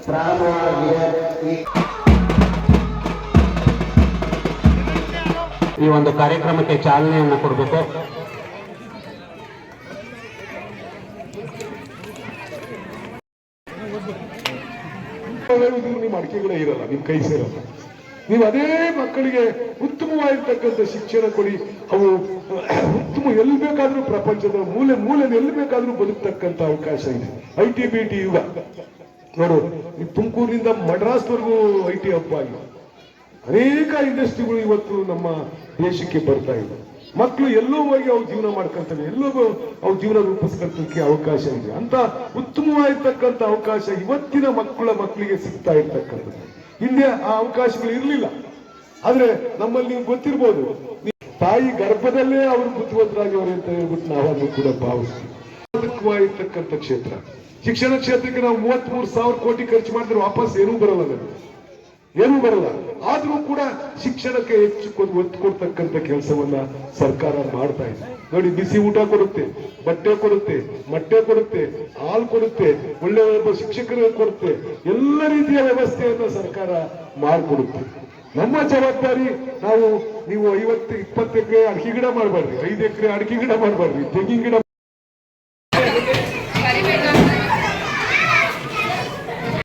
ಪ್ರಾರಂಭವಾಗಿದೆ. ಈ ಒಂದು ಕಾರ್ಯಕ್ರಮಕ್ಕೆ ಚಾಲನೆಯನ್ನು ಕೊಡಬೇಕು. ನಿಮ್ಮ ಅಡಿಕೆಗಳೇ ಇರಲ್ಲ, ನಿಮ್ ಕೈ ಸೇರಲ್ಲ. ನೀವು ಅದೇ ಮಕ್ಕಳಿಗೆ ಉತ್ತಮವಾಗಿರ್ತಕ್ಕಂಥ ಶಿಕ್ಷಣ ಕೊಡಿ. ಅವು ಉತ್ತಮ ಎಲ್ಲಿ ಬೇಕಾದ್ರೂ ಪ್ರಪಂಚದ ಮೂಲೆ ಮೂಲೆ ಎಲ್ಲಿ ಬೇಕಾದ್ರೂ ಬದುಕ್ತಕ್ಕಂಥ ಅವಕಾಶ ಇದೆ. ITBT ಯುಗ ನೋಡು, ಈ ತುಮಕೂರಿನಿಂದ ಮಡ್ರಾಸ್ವರೆಗೂ IT ಹಬ್ಬ ಆಗಿದೆ. ಅನೇಕ ಇಂಡಸ್ಟ್ರಿಗಳು ಇವತ್ತು ನಮ್ಮ ದೇಶಕ್ಕೆ ಬರ್ತಾ ಇದೆ. ಮಕ್ಕಳು ಎಲ್ಲೋ ಹೋಗಿ ಅವ್ರು ಜೀವನ ಮಾಡ್ಕೊಂತಾರೆ, ಎಲ್ಲೋ ಅವ್ರ ಜೀವನ ರೂಪಿಸ್ಕೊಳ್ಳೋದಕ್ಕೆ ಅವಕಾಶ ಇದೆ. ಅಂತ ಉತ್ತಮವಾಗಿರ್ತಕ್ಕಂಥ ಅವಕಾಶ ಇವತ್ತಿನ ಮಕ್ಕಳಿಗೆ ಸಿಗ್ತಾ ಇರ್ತಕ್ಕಂಥದ್ದು. ಹಿಂದೆ ಆ ಅವಕಾಶಗಳು ಇರಲಿಲ್ಲ. ಆದ್ರೆ ನಮ್ಮಲ್ಲಿ ನೀವು ಗೊತ್ತಿರ್ಬೋದು, ತಾಯಿ ಗರ್ಭದಲ್ಲೇ ಅವರು ಬುದ್ಧಿವಂತರಾಗಿವರು ಅಂತ ಹೇಳ್ಬಿಟ್ಟು ನಾವನ್ನು ಕೂಡ ಭಾವಿಸ್ತೀವಿ. ಇರ್ತಕ್ಕಂಥ ಕ್ಷೇತ್ರ ಶಿಕ್ಷಣ ಕ್ಷೇತ್ರಕ್ಕೆ ನಾವು 33,000 ಕೋಟಿ ಖರ್ಚು ಮಾಡಿದ್ರೆ ವಾಪಸ್ ಏನೂ ಬರಲ್ಲ, ಏನೂ ಬರಲ್ಲ. ಆದ್ರೂ ಕೂಡ ಶಿಕ್ಷಣಕ್ಕೆ ಹೆಚ್ಚು ಒತ್ತು ಕೊಡ್ತಕ್ಕಂಥ ಕೆಲಸವನ್ನ ಸರ್ಕಾರ ಮಾಡ್ತಾ ಇದೆ. ನೋಡಿ, ಬಿಸಿ ಊಟ ಕೊಡುತ್ತೆ, ಬಟ್ಟೆ ಕೊಡುತ್ತೆ, ಮೊಟ್ಟೆ ಕೊಡುತ್ತೆ, ಹಾಲು ಕೊಡುತ್ತೆ, ಒಳ್ಳೆ ಶಿಕ್ಷಕರಿಗೆ ಕೊಡುತ್ತೆ, ಎಲ್ಲ ರೀತಿಯ ವ್ಯವಸ್ಥೆಯನ್ನ ಸರ್ಕಾರ ಮಾಡಿಕೊಡುತ್ತೆ. ನಮ್ಮ ಜವಾಬ್ದಾರಿ ನೀವು 50-20 ಎಕರೆ ಅಡಿಕೆ ಗಿಡ ಮಾಡಬಾರ್ರಿ, 5 ಎಕರೆ ಅಡಿಕೆ ಗಿಡ ಮಾಡಬಾರ್ರಿ, ತೆಂಗಿನ ಗಿಡ